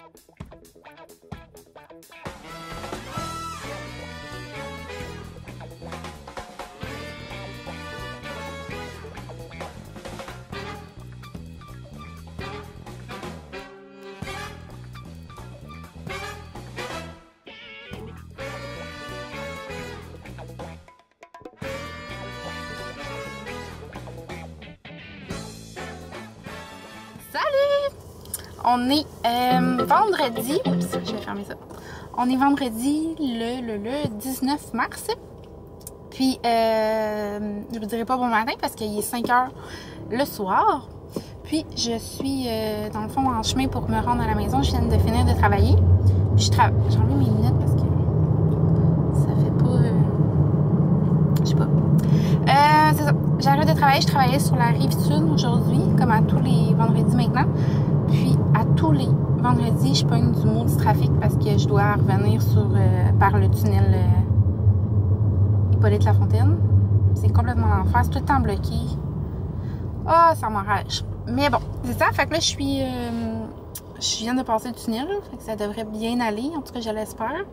Salut! On est vendredi. Oups, je vais fermer ça. On est vendredi le 19 mars. Puis, je vous dirai pas bon matin parce qu'il est 5 h le soir. Puis, je suis dans le fond en chemin pour me rendre à la maison. Je viens de finir de travailler. J'ai enlevé mes lunettes parce que ça fait pas. Je sais pas. C'est ça. J'arrête de travailler. Je travaillais sur la rive sud aujourd'hui, comme à tous les vendredis maintenant. Puis, à tous les vendredis, je pogne du maudit trafic parce que je dois revenir par le tunnel Hippolyte-Lafontaine. C'est complètement l'enfer. C'est tout le temps bloqué. Ah, ça m'enrage. Mais bon, c'est ça. Fait que là, je viens de passer le tunnel. Fait que ça devrait bien aller. En tout cas, je l'espère.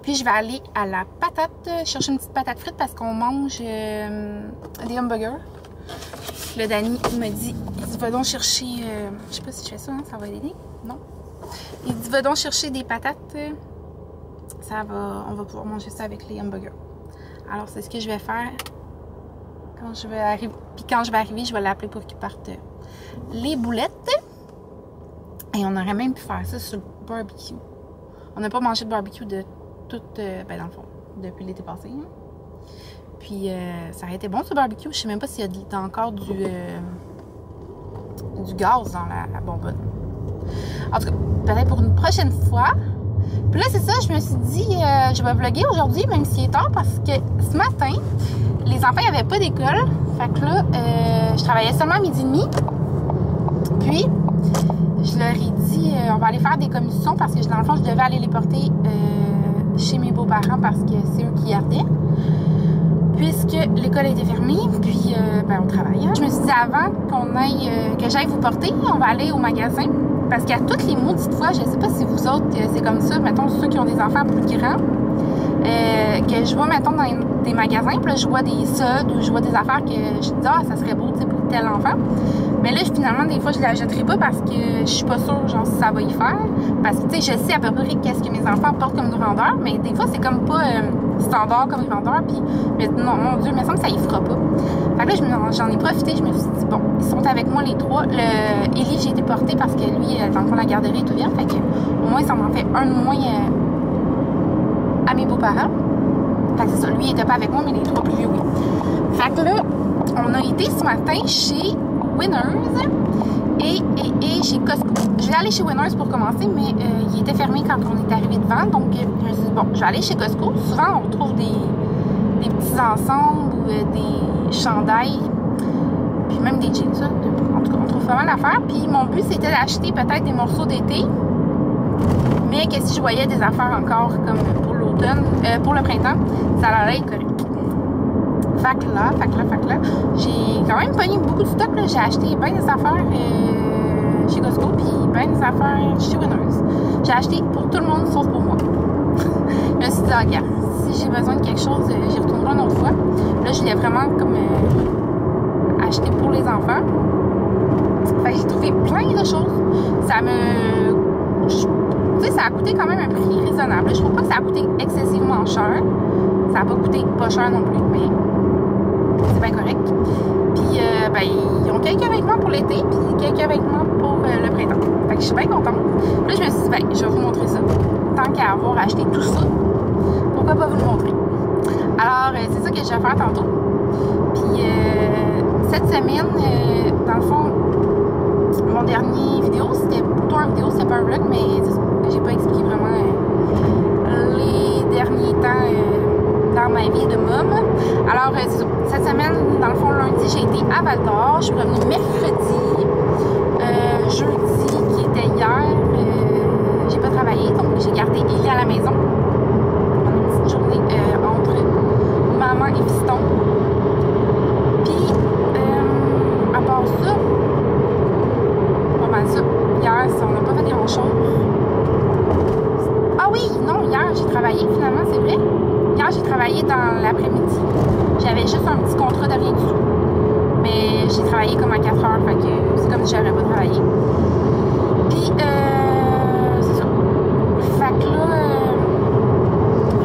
Puis je vais aller à la patate, chercher une petite patate frite parce qu'on mange des hamburgers. Le Danny me dit, va donc chercher, je sais pas si je fais ça, hein, ça va aider, non? Il dit, va donc chercher des patates, on va pouvoir manger ça avec les hamburgers. Alors c'est ce que je vais faire quand je vais arriver. Puis quand je vais arriver, je vais l'appeler pour qu'il parte les boulettes. Et on aurait même pu faire ça sur le barbecue. On n'a pas mangé de barbecue de tout, ben dans le fond, depuis l'été passé. Hein. Puis ça aurait été bon ce barbecue. Je sais même pas s'il y a encore du gaz dans la bonbonne. En tout cas, peut-être pour une prochaine fois. Puis là, c'est ça, je me suis dit, je vais vlogger aujourd'hui, même s'il est tard, parce que ce matin, les enfants n'avaient pas d'école. Fait que là, je travaillais seulement à 12h30. Puis, je leur ai dit, on va aller faire des commissions parce que dans le fond, je devais aller les porter chez mes beaux-parents parce que c'est eux qui gardaient. Puisque l'école était fermée, puis ben, on travaille. Hein. Je me suis dit avant que j'aille vous porter, on va aller au magasin. Parce qu'à toutes les maudites fois, je sais pas si vous autres, c'est comme ça, mettons ceux qui ont des enfants plus grands, que je vois, mettons, dans des magasins, puis là, je vois des soldes ou je vois des affaires que je dis, ah, ça serait beau, tu sais, pour tel enfant. Mais là, finalement, des fois, je la jetterai pas parce que je suis pas sûre, genre, si ça va y faire. Parce que, tu sais, je sais à peu près qu'est-ce que mes enfants portent comme grandeur, mais des fois, c'est comme pas standard comme grandeur, puis, mais non, mon Dieu, il me semble que ça y fera pas. Fait que là, j'en ai profité, je me suis dit, bon, ils sont avec moi les trois. Élie, j'ai été portée parce que lui, dans le fond, la garderie est ouverte, fait que au moins, ça m'en fait un de moins à mes beaux-parents. Fait que c'est ça, lui, il était pas avec moi, mais les trois plus vieux, oui. Fait que là, on a été ce matin chez Winners et chez Costco. Je vais aller chez Winners pour commencer, mais il était fermé quand on est arrivé devant, donc je me suis dit, bon, je vais aller chez Costco. Souvent, on retrouve des petits ensembles ou des chandails, puis même des jeans, ça. En tout cas, on trouve pas mal d'affaires. Puis mon but, c'était d'acheter peut-être des morceaux d'été, mais que si je voyais des affaires encore comme pour l'automne, pour le printemps, ça allait être correct. Fait que là, j'ai quand même pogné beaucoup de stock. J'ai acheté bien des affaires chez Costco, puis bien des affaires chez Winners. J'ai acheté pour tout le monde, sauf pour moi. Je me suis dit, regarde, si j'ai besoin de quelque chose, j'y retournerai une autre fois. Là, je voulais vraiment comme acheter pour les enfants. Fait que j'ai trouvé plein de choses. Tu sais, ça a coûté quand même un prix raisonnable. Je trouve pas que ça a coûté excessivement cher. Ça n'a pas coûté pas cher non plus, mais c'est bien correct. Puis, ben, ils ont quelques vêtements pour l'été, puis quelques vêtements pour le printemps. Fait que je suis bien contente. Là, je me suis dit, ben, je vais vous montrer ça. Tant qu'à avoir acheté tout ça, pourquoi pas vous le montrer? Alors, c'est ça que je vais faire tantôt. Puis, cette semaine, dans le fond, mon dernier vidéo, c'était plutôt un vidéo, c'était pas un vlog, mais j'ai pas expliqué vraiment les derniers temps dans ma vie de môme. Alors, cette semaine, dans le fond, lundi, j'ai été à Val-d'Or. Je suis revenue mercredi. Jeudi, qui était hier, j'ai pas travaillé, donc j'ai gardé Élie à la maison. Une petite journée entre maman et fiston. Puis, à part ça, pas mal ça. Hier, on n'a pas fait des grand-chose. Ah oui, non, hier, j'ai travaillé, finalement, c'est vrai. Hier, j'ai travaillé dans l'après-midi. J'avais juste un petit contrat de rien du tout. Mais j'ai travaillé comme à 4 heures, fait que c'est comme si j'avais pas travaillé. Puis, c'est ça. Fait que là,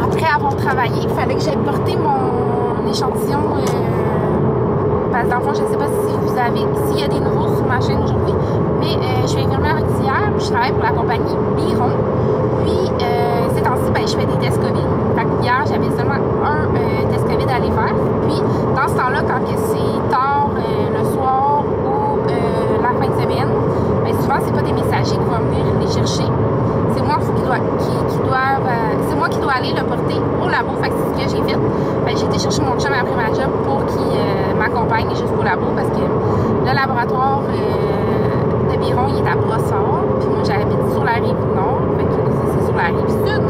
après avoir travaillé, il fallait que j'aille porter mon échantillon. Parce que dans le fond, je ne sais pas s'il y a des nouveaux sur ma chaîne aujourd'hui, mais je suis infirmière auxiliaire, puis je travaille pour la compagnie Biron. Puis, ces temps-ci, ben, je fais des tests COVID. Fait que hier, j'avais seulement un test COVID à aller faire. Puis, dans ce temps-là, quand c'est tard le soir ou la fin de semaine, ben, souvent, c'est pas des messagers qui vont venir les chercher. C'est moi c'est moi qui dois aller le porter au labo. Fait que c'est ce que j'ai fait. Fait que j'ai été chercher mon chum après ma job pour qu'il m'accompagne jusqu'au labo parce que le laboratoire de Biron, il est à Brossard. Puis moi, j'habite sur la rive nord. Fait que c'est sur la rive sud.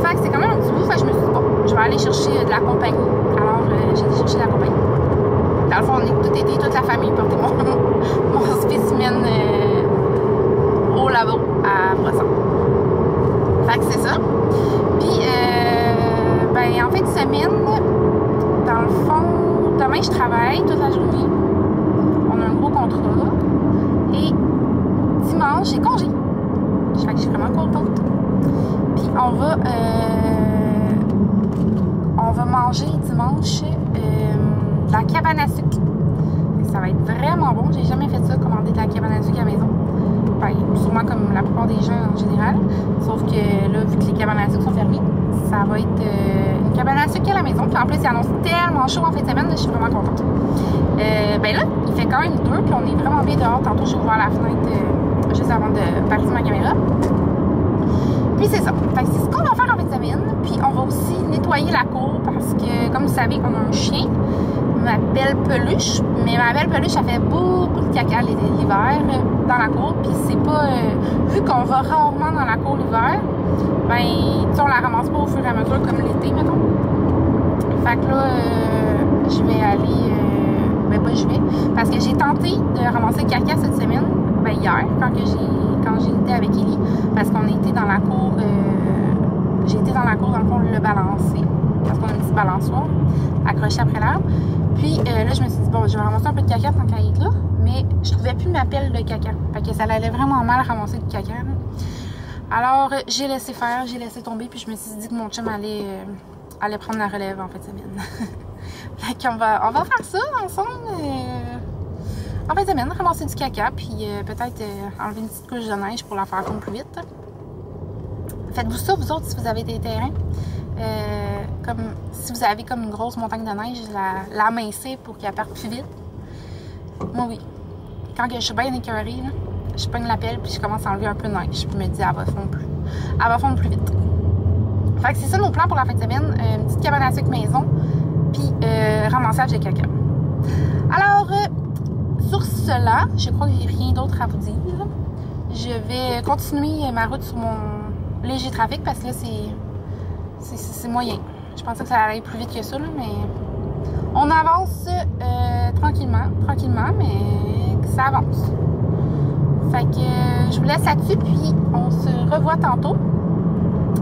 Fait que c'est quand même un petit bout. Fait que je me suis dit, bon, je vais aller chercher de la compagnie. Alors, j'ai été chercher de la compagnie. Dans le fond, on est tout été, toute la famille portait mon spécimen au labo à Brossard. Fait que c'est ça. Puis, ben, en fin de semaine, dans le fond, demain, je travaille toute la journée. On a un gros contrat. Et dimanche, j'ai congé. Fait que je suis vraiment contente. Puis, on va manger dimanche de la cabane à sucre. Ça va être vraiment bon. J'ai jamais fait ça, commander de la cabane à sucre à la maison. Ben, sûrement comme la plupart des gens en général. Sauf que là, vu que les cabanes à sucre sont fermées, ça va être une cabane à sucre à la maison. Puis en plus, il annonce tellement chaud en fin de semaine, là, je suis vraiment contente. Ben là, il fait quand même 2, puis on est vraiment bien dehors. Tantôt, j'ai ouvert la fenêtre juste avant de partir ma caméra. Puis c'est ça. Fait que c'est ce qu'on va faire en fin de semaine. Puis on va aussi nettoyer la cour parce que, comme vous savez, on a un chien, ma belle peluche. Mais ma belle peluche, ça fait beaucoup de caca l'hiver dans la cour. Puis c'est pas... vu qu'on va rarement dans la cour l'hiver, ben, tu sais, on la ramasse pas au fur et à mesure comme l'été, mettons. Fait que là, je vais aller... ben pas je vais. Parce que j'ai tenté de ramasser le caca cette semaine. Ben hier, quand j'ai été avec Ellie. Parce qu'on était dans la cour... j'ai été dans la cour, dans le fond, le balancer. Parce qu'on a une petite balançoire accrochée après l'arbre. Puis là, je me suis dit, bon, je vais ramasser un peu de caca tant qu'à être là. Mais je trouvais plus ma pelle de caca. Fait que ça allait vraiment mal ramasser du caca. Là. Alors, j'ai laissé faire, j'ai laissé tomber. Puis je me suis dit que mon chum allait prendre la relève en fin de semaine. Fait qu'on va faire ça ensemble. En fin de semaine, ramasser du caca. Puis peut-être enlever une petite couche de neige pour la faire fondre plus vite. Faites-vous ça, vous autres, si vous avez des terrains. Comme si vous avez comme une grosse montagne de neige, l'amincir pour qu'elle parte plus vite. Moi, oui. Quand je suis bien écœurée, là, je pogne la pelle puis je commence à enlever un peu de neige. Puis je me dis, elle va fondre plus vite. Fait que c'est ça nos plans pour la fin de semaine. Une petite cabane à sucre maison, puis ramassage de caca. Alors, sur cela, je crois que j'ai rien d'autre à vous dire. Je vais continuer ma route sur mon léger trafic parce que là, c'est moyen. Je pensais que ça allait plus vite que ça, là, mais on avance tranquillement, mais ça avance. Fait que je vous laisse là-dessus, puis on se revoit tantôt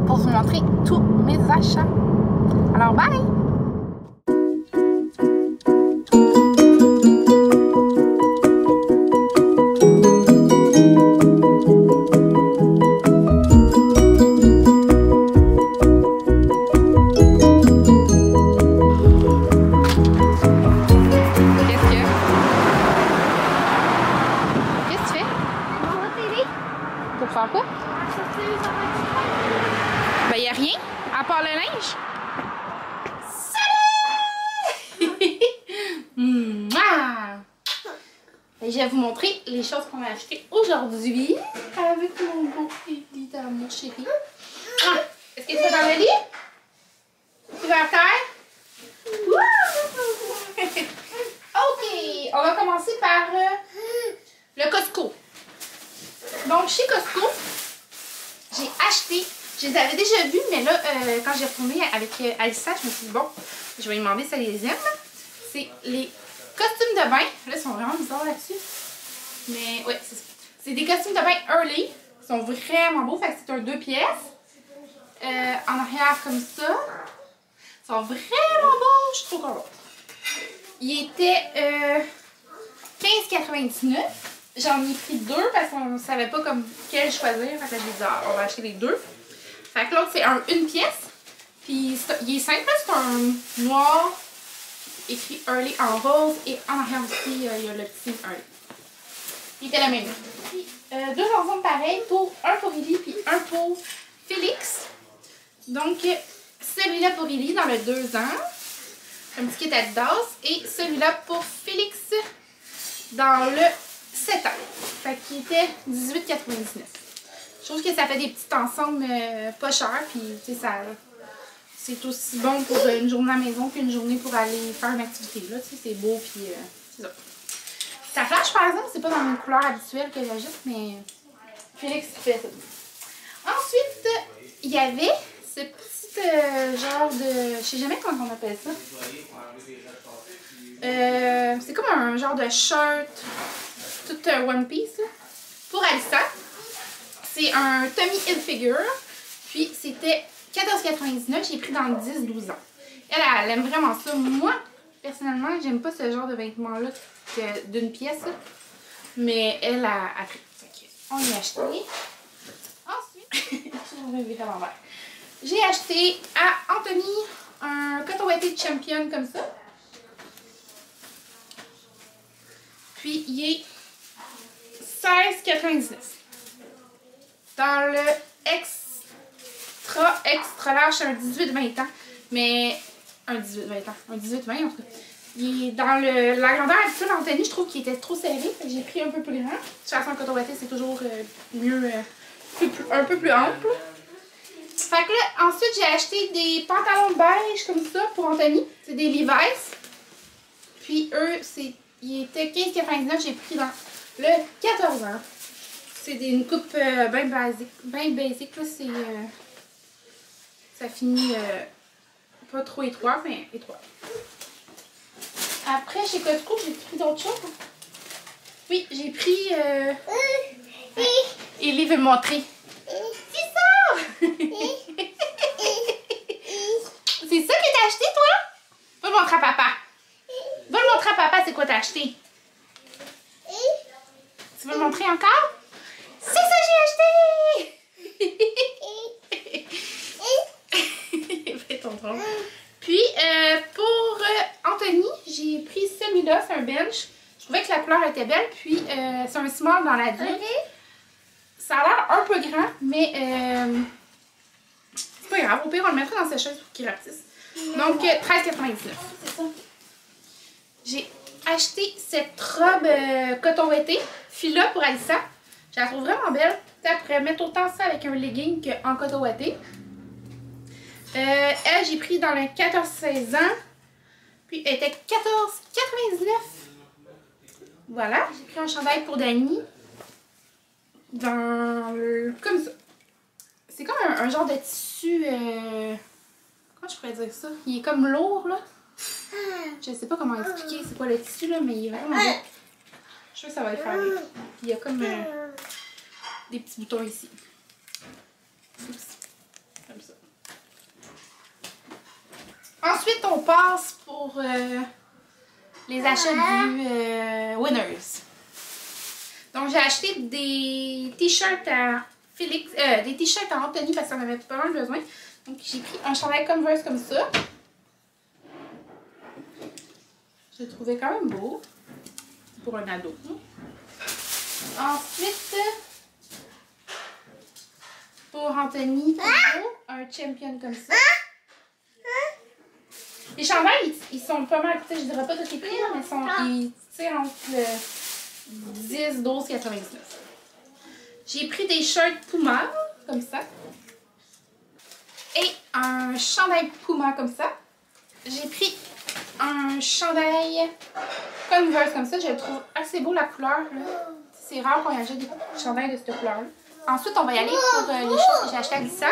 pour vous montrer tous mes achats. Alors, bye! Ben, il n'y a rien, à part le linge. Salut! Je vais vous montrer les choses qu'on a achetées aujourd'hui avec mon beau lit d'amour chéri. Ah, est-ce que tu vas dans le lit? Tu vas à terre? OK, on va commencer par le Costco. Donc, chez Costco, j'ai acheté, je les avais déjà vus, mais là, quand j'ai retourné avec Alissa, je me suis dit, bon, je vais lui demander si elle les aime. C'est les costumes de bain. Là, ils sont vraiment bizarres là-dessus. Mais, ouais, c'est C'est des costumes de bain early. Ils sont vraiment beaux. Fait que c'est un 2 pièces. En arrière comme ça. Ils sont vraiment beaux. Je suis trop contente. Il était 15,99. J'en ai pris 2 parce qu'on ne savait pas comme quel choisir. Fait que là, j'ai dit, ah, on va acheter les 2. Fait que l'autre, c'est une pièce. Puis il est simple, c'est un noir écrit Early en rose. Et en arrière aussi, il y a le petit Early. Il était le même. Puis 2 ensembles pareils, un pour Ellie puis un pour Félix. Donc, celui-là pour Ellie dans le 2 ans. Un petit kit Adidas. Et celui-là pour Félix dans le 7 ans. Fait qu'il était 18,99. Je trouve que ça fait des petits ensembles pas chers. Puis, tu sais, c'est aussi bon pour une journée à la maison qu'une journée pour aller faire une activité. Là, tu sais, c'est beau. Puis, c'est ça. Ça flash, par exemple, c'est pas dans mes couleurs habituelles que j'ajoute, mais Félix fait ça. Ensuite, il y avait ce petit genre de... Je sais jamais comment on appelle ça. C'est comme un genre de shirt, tout one piece, là, pour Alissa. C'est un Tommy Hilfiger, puis c'était 14,99. J'ai pris dans le 10-12 ans. Elle aime vraiment ça. Moi, personnellement, j'aime pas ce genre de vêtements-là d'une pièce, là. Mais elle a pris. On l'a acheté. Ensuite, j'ai acheté à Anthony un coton ouaté Champion comme ça. Puis il est 16,99. Dans le extra large, c'est un 18-20 ans. Mais un 18-20 ans. Un 18-20 en tout cas. Il est dans la grandeur habituelle Anthony, je trouve qu'il était trop serré. J'ai pris un peu plus grand. De toute façon, le coton ouaté, c'est toujours mieux, un peu plus ample. Fait que là, ensuite, j'ai acheté des pantalons beige comme ça pour Anthony. C'est des Levi's. Puis eux, ils étaient 15,99. J'ai pris dans le 14 ans. C'est une coupe bien basique. Bien basique, là. Ça finit pas trop étroit, mais étroit. Après, chez Costco, j'ai pris d'autres choses. Oui, j'ai pris... Ellie veut me montrer. C'est ça! C'est ça que t'as acheté, toi? Va le montrer à papa. Va le montrer à papa, c'est quoi t'as acheté. Tu veux le montrer encore? C'est ça que j'ai acheté! Fais ton tronc. Puis, pour Anthony, j'ai pris celui-là, c'est un bench. Je trouvais que la couleur était belle, puis c'est un small dans la vie. Ça a l'air un peu grand, mais c'est pas grave. Au pire, on le mettra dans sa chaise pour qu'il rapetisse. Donc, 13,99. C'est ça. J'ai acheté cette robe coton ouaté, fila pour Alissa. Je la trouve vraiment belle. Elle pourrait mettre autant ça avec un legging qu'en coton ouaté. Elle, j'ai pris dans le 14-16 ans. Puis, elle était 14,99. Voilà. J'ai pris un chandail pour Dani. Comme ça. C'est comme un genre de tissu. Comment je pourrais dire ça? Il est comme lourd, là. Je sais pas comment expliquer c'est quoi le tissu, là, mais il est vraiment beau. Je suis sûre que ça va le faire bien. Puis, il y a comme des petits boutons ici. Comme ça. Ensuite, on passe pour les achats du Winners. Donc, j'ai acheté des t-shirts à Félix, des t-shirts à Anthony parce qu'on avait pas mal besoin. Donc, j'ai pris un chandail Converse comme ça. Je le trouvais quand même beau pour un ado. Ensuite, pour Anthony, un Champion comme ça. Les chandails, ils sont pas mal, je dirais pas tous les prix, mais ils tirent entre le 10, 12, 99. J'ai pris des shirts Puma, comme ça. Et un chandail Puma, comme ça. J'ai pris un chandail Converse, comme ça. Je le trouve assez beau, la couleur. C'est rare qu'on achète des chandails de cette couleur-là. Ensuite, on va y aller pour les choses que j'ai achetées à Alissa.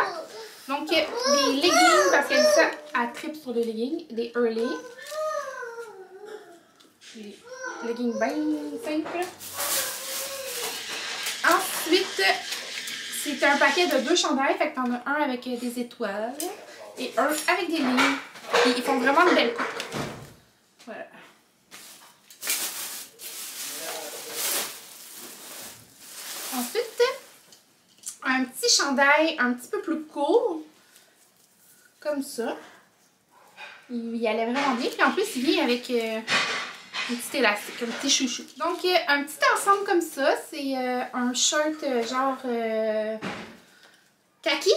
Donc, des leggings, parce qu'Alissa a trip sur les leggings. Des Early. Des leggings bien simples. c'est un paquet de 2 chandails. Fait que t'en as un avec des étoiles et un avec des lignes. Et ils font vraiment de belles coupes. Voilà. Ensuite, un petit chandail un petit peu plus court. Comme ça. Il allait vraiment bien. Puis en plus, il vient avec un petit élastique, un petit chouchou. Donc, un petit ensemble comme ça. C'est un shirt genre kaki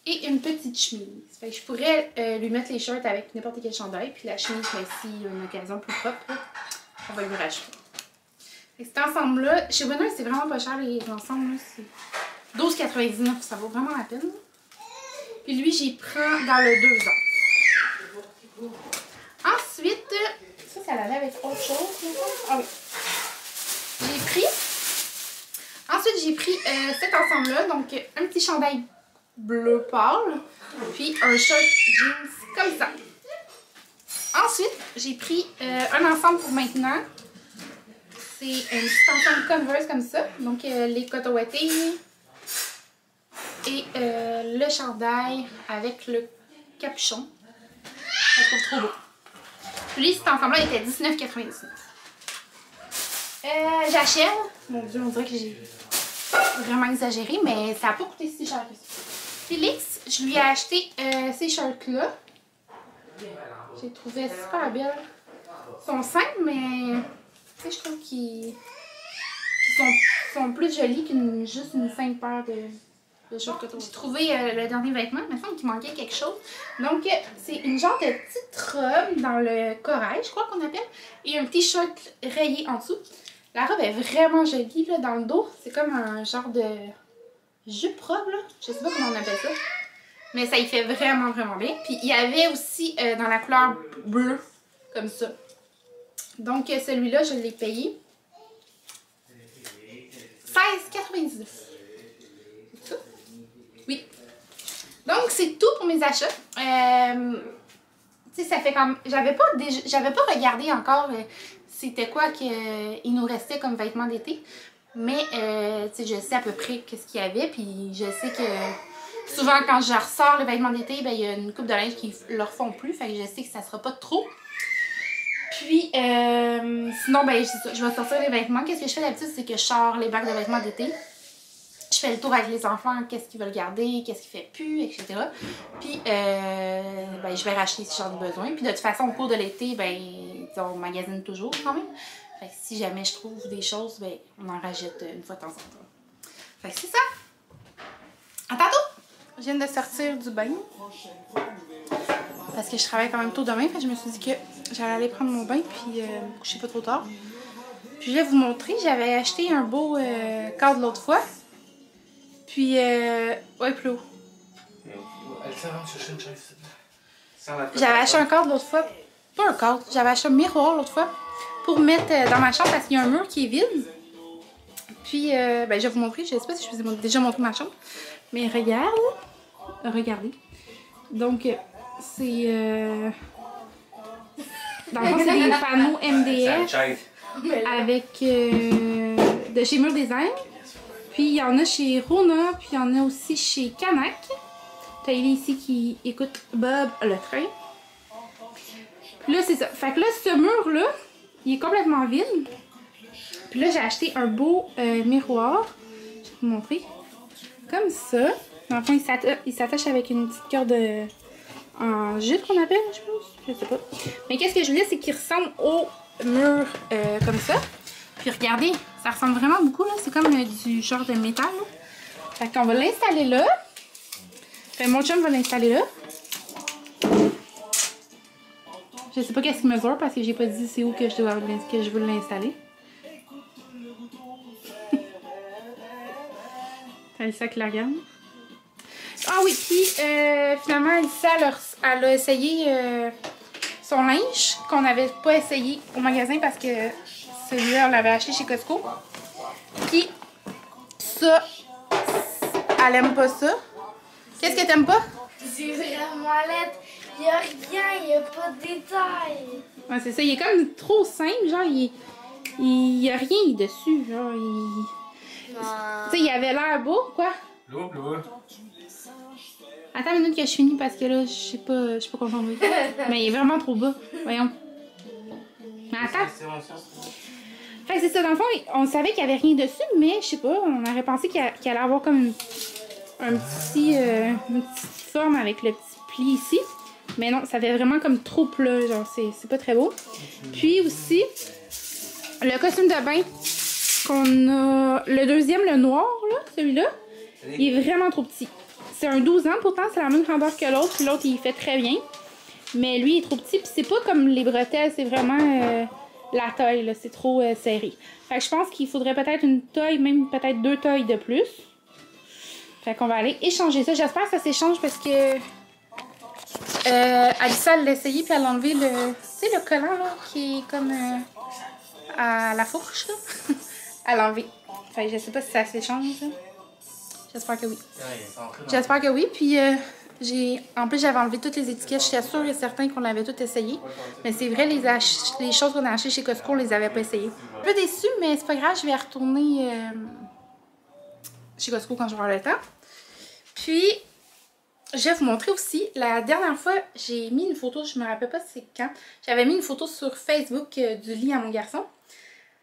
et une petite chemise. Fait que je pourrais lui mettre les shirts avec n'importe quel chandail. Puis la chemise, mais s'il y a une occasion plus propre, on va lui racheter. Fait que cet ensemble-là, chez Winners, c'est vraiment pas cher les ensembles. C'est 12,99. Ça vaut vraiment la peine. Puis lui, j'y prends dans le 2 ans. Ensuite, ça l'avait avec autre chose. Ah oui. J'ai pris cet ensemble-là. Donc, un petit chandail bleu pâle. Puis un shirt jeans comme ça. Ensuite, j'ai pris un ensemble pour maintenant. C'est un petit ensemble Converse comme ça. Donc, les cotoouettés. Et le chandail avec le capuchon. Je le trouve trop beau. Lui, cet ensemble-là était 19,99. J'achète. Mon Dieu, on dirait que j'ai vraiment exagéré, mais ça n'a pas coûté si cher que ça. Félix, je lui ai acheté ces shirts-là. J'ai trouvé super belles. Ils sont simples, mais tu sais, je trouve qu'ils sont plus jolis qu'une juste une simple paire de shorts coton. J'ai trouvé le dernier vêtement, il me semble qu'il manquait quelque chose. Donc, c'est une genre de petite robe dans le corail, je crois qu'on appelle, et un petit short rayé en dessous. La robe est vraiment jolie là, dans le dos. C'est comme un genre de jupe robe, là. Je sais pas comment on appelle ça. Mais ça y fait vraiment, vraiment bien. Puis, il y avait aussi dans la couleur bleue, comme ça. Donc, celui-là, je l'ai payé 16,99. C'est ça? Oui. Donc, c'est tout pour mes achats. Tu sais, ça fait comme... J'avais pas regardé encore c'était quoi qu'il nous restait comme vêtements d'été. Mais, tu sais, je sais à peu près qu'est-ce qu'il y avait. Puis, je sais que souvent, quand je ressors les vêtements d'été, ben, il y a une coupe de linge qui leur font plus. Fait que je sais que ça sera pas trop. Puis, sinon, ben, je vais sortir les vêtements. Qu'est-ce que je fais d'habitude, c'est que je sors les bacs de vêtements d'été. Je fais le tour avec les enfants, qu'est-ce qu'ils veulent garder, qu'est-ce qu'ils ne fait plus, etc. Puis, ben, je vais racheter si j'en ai besoin. Puis, de toute façon, au cours de l'été, ben, on magasine toujours quand même. Fait que si jamais je trouve des choses, ben, on en rajoute une fois de temps en temps. Fait que c'est ça. À tantôt! Je viens de sortir du bain. Parce que je travaille quand même tôt demain. Fait que je me suis dit que j'allais aller prendre mon bain puis me coucher pas trop tard. Puis je vais vous montrer, j'avais acheté un beau cadre l'autre fois. Puis, ouais, plus haut. J'avais acheté un cadre l'autre fois. Pas un cadre, j'avais acheté un miroir l'autre fois pour mettre dans ma chambre parce qu'il y a un mur qui est vide. Puis, ben, je vais vous montrer. Je sais pas si je vous ai déjà montré ma chambre. Mais regarde. Regardez. Donc, c'est... dans le fond, c'est des panneaux MDF avec de chez Mur Design. Puis, il y en a chez Rona, puis il y en a aussi chez Canac. T'as ici qui écoute Bob le train. Puis là, c'est ça. Fait que là, ce mur-là, il est complètement vide. Puis là, j'ai acheté un beau miroir. Je vais vous montrer. Comme ça. Dans le fond, il s'attache avec une petite corde en jute qu'on appelle, je pense. Je sais pas. Mais qu'est-ce que je voulais, c'est qu'il ressemble au mur comme ça. Puis regardez, ça ressemble vraiment beaucoup, là. C'est comme du genre de métal, là. Fait qu'on va l'installer là. Fait mon chum va l'installer là. Je sais pas qu'est-ce qu'il mesure parce que j'ai pas dit c'est où que je veux l'installer. C'est ça qui la regarde. Ah oui, puis finalement, Alicia, elle a essayé son linge qu'on n'avait pas essayé au magasin parce que celui-là, on l'avait acheté chez Costco. Puis ça, elle aime pas ça. Qu'est-ce que t'aimes pas? C'est vraiment laid. Il n'y a rien, il n'y a pas de détails. Ouais, c'est ça, il est comme trop simple, genre, il y a rien dessus, genre, sais, il avait l'air beau, quoi. Attends une minute que je finis parce que là, je sais pas concentrée. Mais il est vraiment trop bas. Voyons. Mais attends. Fait que c'est ça, dans le fond, on savait qu'il y avait rien dessus, mais je sais pas, on aurait pensé qu'il allait avoir comme une petite forme avec le petit pli ici. Mais non, ça fait vraiment comme trop plat, genre c'est pas très beau. Puis aussi, le costume de bain qu'on a, le deuxième, le noir, là, celui-là, il est vraiment trop petit. C'est un 12 ans, pourtant c'est la même grandeur que l'autre, puis l'autre il fait très bien. Mais lui il est trop petit, puis c'est pas comme les bretelles, c'est vraiment la taille, là, c'est trop serré. Fait que je pense qu'il faudrait peut-être une taille, même peut-être 2 tailles de plus. Fait qu'on va aller échanger ça. J'espère que ça s'échange parce que Alissa elle l'a essayé puis elle a enlevé le, tu sais, le collant là qui est comme à la fourche là. Elle l'a enlevé. Fait que je sais pas si ça s'échange. J'espère que oui. J'espère que oui. Puis en plus j'avais enlevé toutes les étiquettes. J'étais sûre et certain qu'on l'avait toutes essayé. Mais c'est vrai, les choses qu'on a achetées chez Costco, on les avait pas essayées. Un peu déçue, mais c'est pas grave, je vais retourner chez Costco quand j'aurai le temps. Puis, je vais vous montrer aussi, la dernière fois, j'ai mis une photo, je me rappelle pas c'est quand, j'avais mis une photo sur Facebook du lit à mon garçon.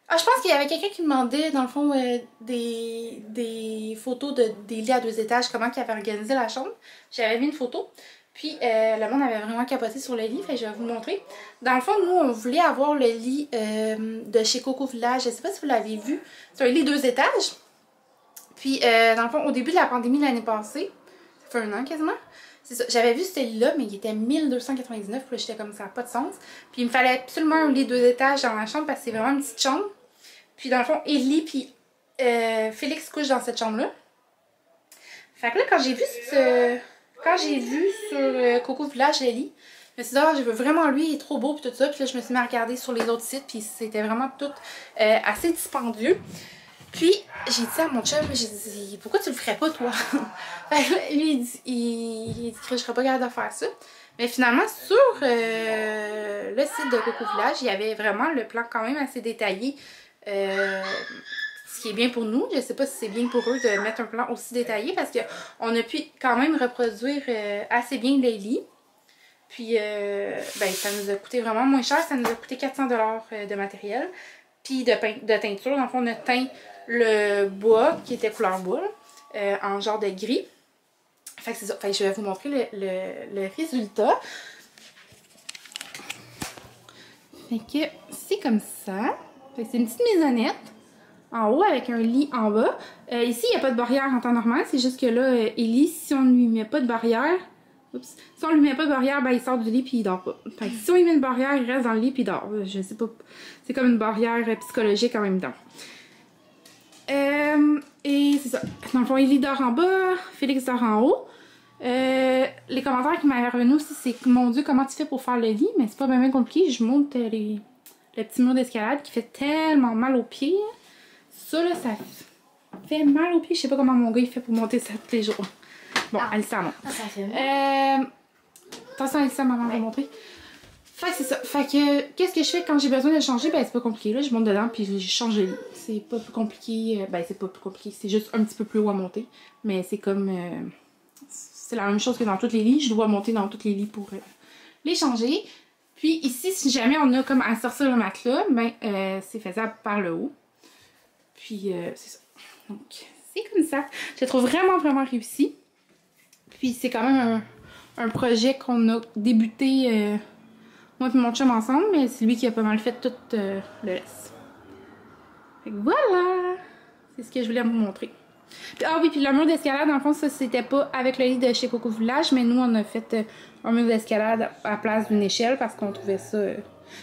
Ah, je pense qu'il y avait quelqu'un qui me demandait, dans le fond, des photos des lits à 2 étages, comment il avait organisé la chambre. J'avais mis une photo, puis le monde avait vraiment capoté sur le lit, fait que je vais vous le montrer. Dans le fond, nous, on voulait avoir le lit de chez Coco Village, je sais pas si vous l'avez vu, c'est un lit 2 étages. Puis, dans le fond, au début de la pandémie l'année passée, ça fait 1 an quasiment, c'est ça, j'avais vu ce lit-là, mais il était 1299, puis là, j'étais comme ça n'a pas de sens. Puis, il me fallait absolument un lit 2 étages dans la chambre parce que c'est vraiment une petite chambre. Puis, dans le fond, Ellie puis Félix couchent dans cette chambre-là. Fait que là, quand j'ai vu sur Coco Village Ellie, je me suis dit, ah, je veux vraiment lui, il est trop beau, puis tout ça. Puis là, je me suis mis à regarder sur les autres sites, puis c'était vraiment tout assez dispendieux. Puis, j'ai dit à mon chum, j'ai dit, pourquoi tu le ferais pas, toi? Lui, il dit que je serais pas capable de faire ça. Mais finalement, sur le site de Coco Village, il y avait vraiment le plan quand même assez détaillé. Ce qui est bien pour nous. Je sais pas si c'est bien pour eux de mettre un plan aussi détaillé parce qu'on a pu quand même reproduire assez bien les lits. Puis, ben, ça nous a coûté vraiment moins cher. Ça nous a coûté 400 $ de matériel. Puis de teinture. Dans le fond, on a teint le bois, qui était couleur bois, en genre de gris. Fait que c'est ça. Fait que je vais vous montrer le résultat. Fait que c'est comme ça. Fait que c'est une petite maisonnette en haut avec un lit en bas. Ici, il n'y a pas de barrière en temps normal. C'est juste que là, Ellie, si on ne lui met pas de barrière... Oups. Si on lui met pas de barrière, ben il sort du lit puis il dort pas. Fait que si on lui met une barrière, il reste dans le lit puis il dort. Je sais pas. C'est comme une barrière psychologique en même temps. Et c'est ça. Dans le fond, Ellie dort en bas, Félix dort en haut. Les commentaires qui m'avaient revenu aussi, c'est que mon Dieu, comment tu fais pour faire le lit? Mais c'est pas vraiment compliqué. Je monte le petit mur d'escalade qui fait tellement mal aux pieds. Ça là, ça fait mal aux pieds. Je sais pas comment mon gars il fait pour monter ça tous les jours. Bon, Alissa monte. Ça fait mal. Attention, Alissa, maman va montrer. Fait que c'est ça. Fait que, qu'est-ce que je fais quand j'ai besoin de changer? Ben, c'est pas compliqué. Là, je monte dedans puis je change le lit. C'est pas plus compliqué. Ben, c'est pas plus compliqué. C'est juste un petit peu plus haut à monter. Mais c'est comme... c'est la même chose que dans tous les lits. Je dois monter dans tous les lits pour les changer. Puis ici, si jamais on a comme à sortir le matelas, ben, c'est faisable par le haut. Puis, c'est ça. Donc, c'est comme ça. Je le trouve vraiment, vraiment réussi. Puis, c'est quand même un projet qu'on a débuté... moi et mon chum ensemble, mais c'est lui qui a pas mal fait tout le reste. Fait que voilà! C'est ce que je voulais vous montrer. Puis, ah oui, puis le mur d'escalade, dans le fond, ça c'était pas avec le lit de chez Coco Village, mais nous on a fait un mur d'escalade à la place d'une échelle parce qu'on trouvait ça...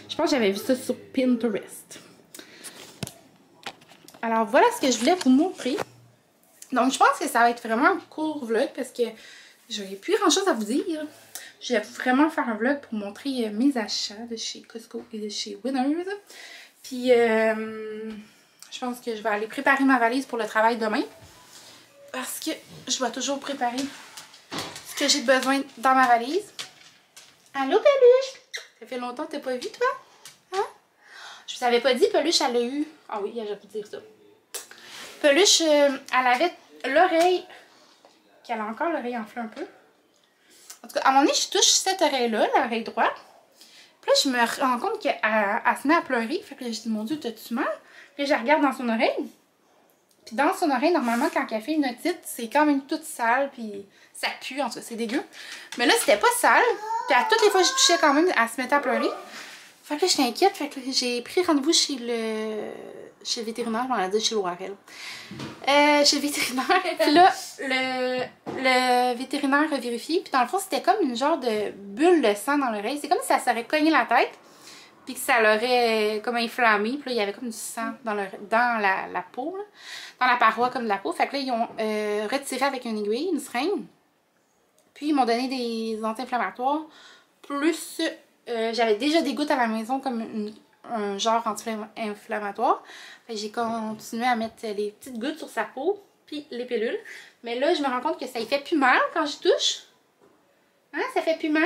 je pense que j'avais vu ça sur Pinterest. Alors voilà ce que je voulais vous montrer. Donc je pense que ça va être vraiment un court vlog parce que j'aurais plus grand chose à vous dire. Je vais vraiment faire un vlog pour montrer mes achats de chez Costco et de chez Winners. Puis, je pense que je vais aller préparer ma valise pour le travail demain. Parce que je dois toujours préparer ce que j'ai besoin dans ma valise. Allô, Peluche? Ça fait longtemps que t'as pas vu, toi? Hein? Je vous avais pas dit, Peluche, elle l'a eu. Ah oui, j'ai pu dire ça. Peluche, elle avait l'oreille, qu'elle a encore l'oreille enflée un peu. En tout cas, à un moment donné, je touche cette oreille-là, l'oreille droite. Puis là, je me rends compte qu'elle se met à pleurer. Fait que là, je dis, mon Dieu, t'as-tu mal? Puis là, je regarde dans son oreille. Puis dans son oreille, normalement, quand elle fait une otite, c'est quand même toute sale. Puis ça pue, en tout cas, c'est dégueu. Mais là, c'était pas sale. Puis à toutes les fois que je touchais quand même, elle se mettait à pleurer. Fait que là, j'étais inquiète. Fait que j'ai pris rendez-vous chez le vétérinaire. Je m'en ai dit chez l'Oirel. Chez le vétérinaire. Puis là, le vétérinaire a vérifié. Puis dans le fond, c'était comme une genre de bulle de sang dans l'oreille. C'est comme si ça s'aurait cogné la tête. Puis que ça l'aurait comme inflammé. Puis là, il y avait comme du sang dans la peau. Là, dans la paroi comme de la peau. Fait que là, ils ont retiré avec une aiguille, une seringue. Puis ils m'ont donné des anti-inflammatoires. Plus, j'avais déjà des gouttes à la maison comme un genre anti-inflammatoire. Fait que j'ai continué à mettre les petites gouttes sur sa peau. Puis les pilules. Mais là, je me rends compte que ça y fait plus mal quand je touche. Hein, ça fait plus mal.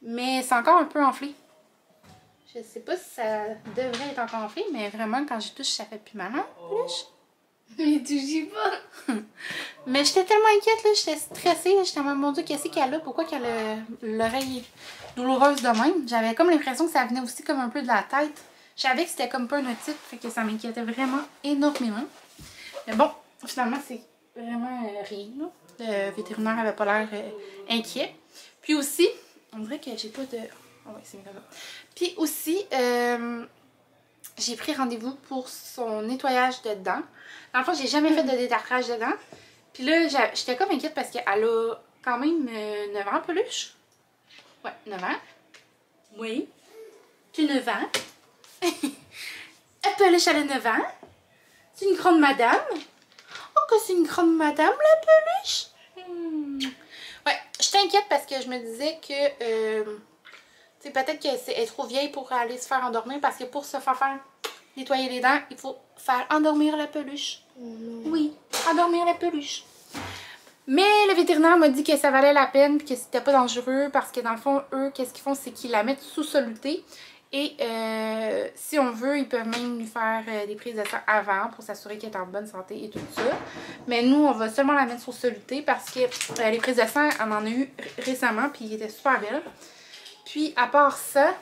Mais c'est encore un peu enflé. Je sais pas si ça devrait être encore enflé, mais vraiment, quand je touche, ça fait plus mal, hein, Peluche? Mais touchez pas. Mais j'étais tellement inquiète, là, j'étais stressée, j'étais en mon Dieu, qu'est-ce qu'elle a? Pourquoi qu'elle a l'oreille douloureuse de même? J'avais comme l'impression que ça venait aussi comme un peu de la tête. Je savais que c'était comme pas une otite, fait que ça m'inquiétait vraiment énormément. Mais bon, finalement, c'est vraiment rien, là. Le vétérinaire avait pas l'air inquiet. Puis aussi, on dirait que j'ai pas de... Oh ouais, c'est mieux comme ça. Puis aussi, j'ai pris rendez-vous pour son nettoyage de dents. Dans le fond, j'ai jamais fait de détartrage de dents. Puis là, j'étais comme inquiète parce qu'elle a quand même 9 ans, Peluche. Ouais, 9 ans. Oui. Tu 9 ans. Peluche, elle a 9 ans. C'est une grande madame. Oh, que c'est une grande madame, la Peluche. Ouais, j'étais inquiète parce que je me disais que... peut-être qu'elle est trop vieille pour aller se faire endormir parce que pour se faire nettoyer les dents, il faut faire endormir la peluche. Oui, endormir la peluche. Mais le vétérinaire m'a dit que ça valait la peine et que c'était pas dangereux parce que dans le fond, eux, qu'est-ce qu'ils font, c'est qu'ils la mettent sous soluté. Et si on veut, ils peuvent même lui faire des prises de sang avant pour s'assurer qu'elle est en bonne santé et tout ça. Mais nous, on va seulement la mettre sous soluté parce que les prises de sang, on en a eu récemment puis ils étaient super belles. Puis, à part ça,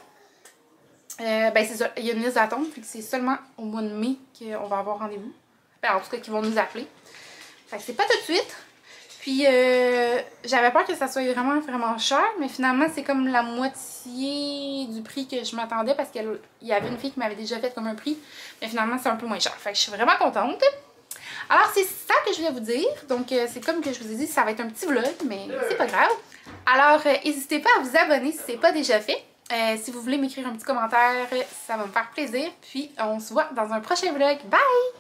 ben c'est ça, il y a une liste d'attente, fait que c'est seulement au mois de mai qu'on va avoir rendez-vous. Ben, en tout cas, qu'ils vont nous appeler. Fait que c'est pas tout de suite. Puis, j'avais peur que ça soit vraiment, vraiment cher, mais finalement, c'est comme la moitié du prix que je m'attendais parce qu'il y avait une fille qui m'avait déjà fait comme un prix, mais finalement, c'est un peu moins cher. Fait que je suis vraiment contente. Alors, c'est ça que je voulais vous dire. Donc, c'est comme que je vous ai dit, ça va être un petit vlog, mais c'est pas grave. Alors, n'hésitez pas à vous abonner si ce n'est pas déjà fait. Si vous voulez m'écrire un petit commentaire, ça va me faire plaisir. Puis, on se voit dans un prochain vlog. Bye!